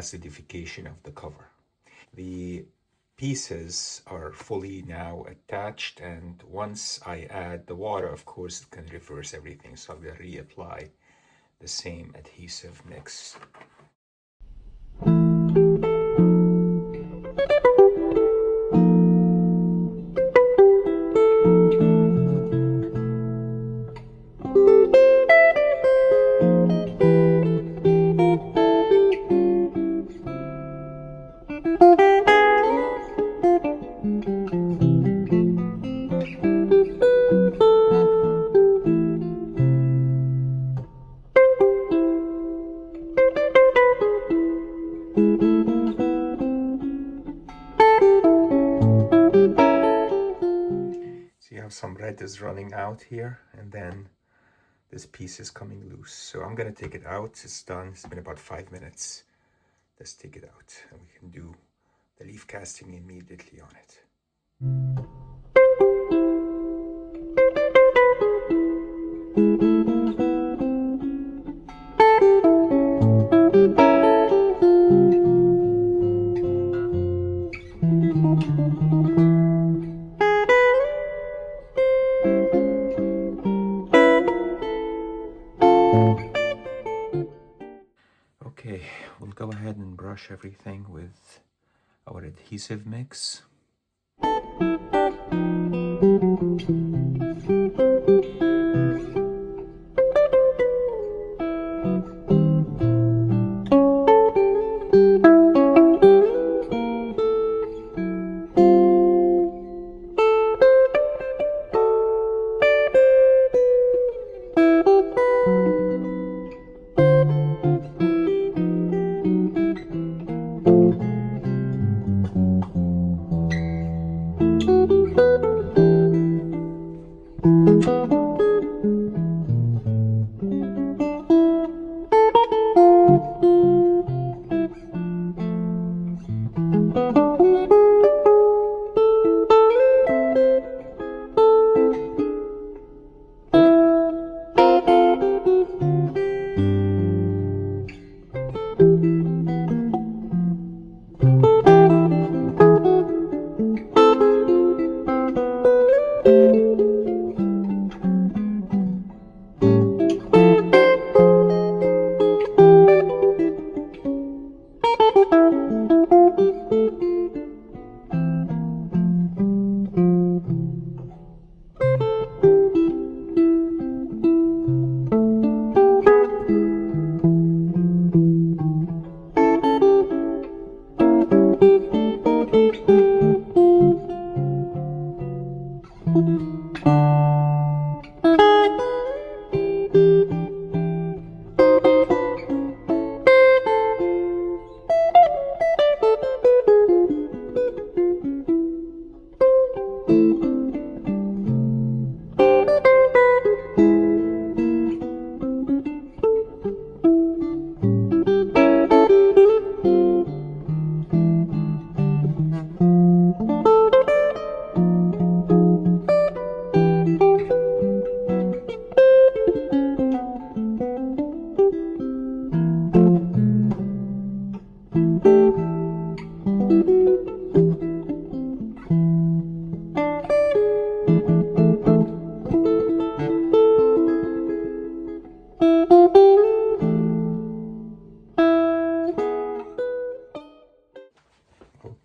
acidification of the cover. The pieces are fully now attached, and once I add the water, of course, it can reverse everything. So I'm going to reapply the same adhesive mix. Some red is running out here, and then this piece is coming loose. So I'm gonna take it out. It's done. It's been about 5 minutes. Let's take it out, and we can do the leaf casting immediately on it. Okay, we'll go ahead and brush everything with our adhesive mix.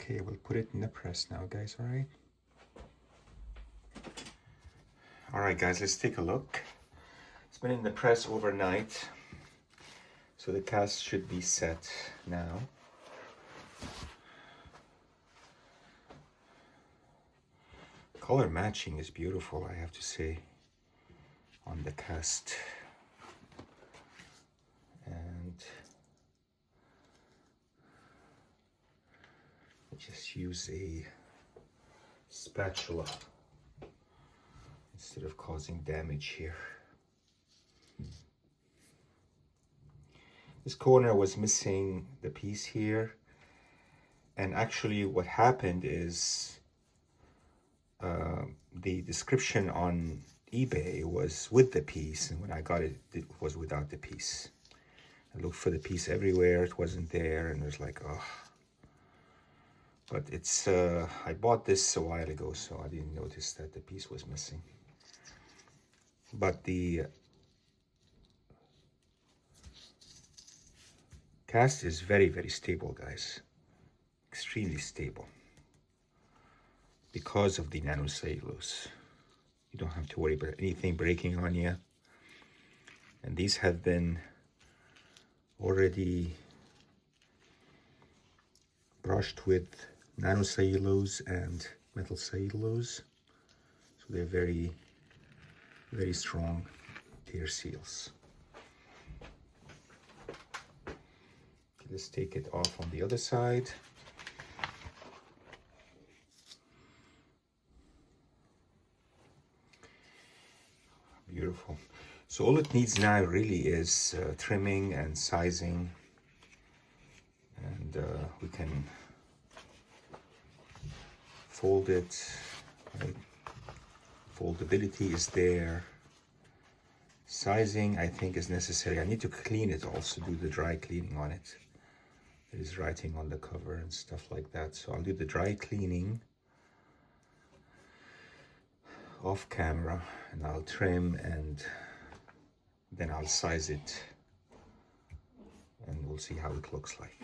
Okay, we'll put it in the press now, guys, all right? All right, guys, let's take a look. It's been in the press overnight, so the cast should be set now. Color matching is beautiful, I have to say, on the cast. And just use a spatula instead of causing damage here. This corner was missing the piece here, and actually what happened is the description on eBay was with the piece, and when I got it, it was without the piece. I looked for the piece everywhere, it wasn't there, and it was like, oh. But it's, I bought this a while ago, so I didn't notice that the piece was missing. But the cast is very, very stable, guys. Extremely stable. Because of the nanocellulose. You don't have to worry about anything breaking on you. And these have been already brushed with nanocellulose and methyl cellulose. So they're very, very strong tear seals. Okay, let's take it off on the other side. Beautiful. So all it needs now really is trimming and sizing, and we can fold it, right? Foldability is there. Sizing, I think, is necessary. I need to clean it also, do the dry cleaning on it. There is writing on the cover and stuff like that, so I'll do the dry cleaning off camera, and I'll trim, and then I'll size it, and we'll see how it looks like.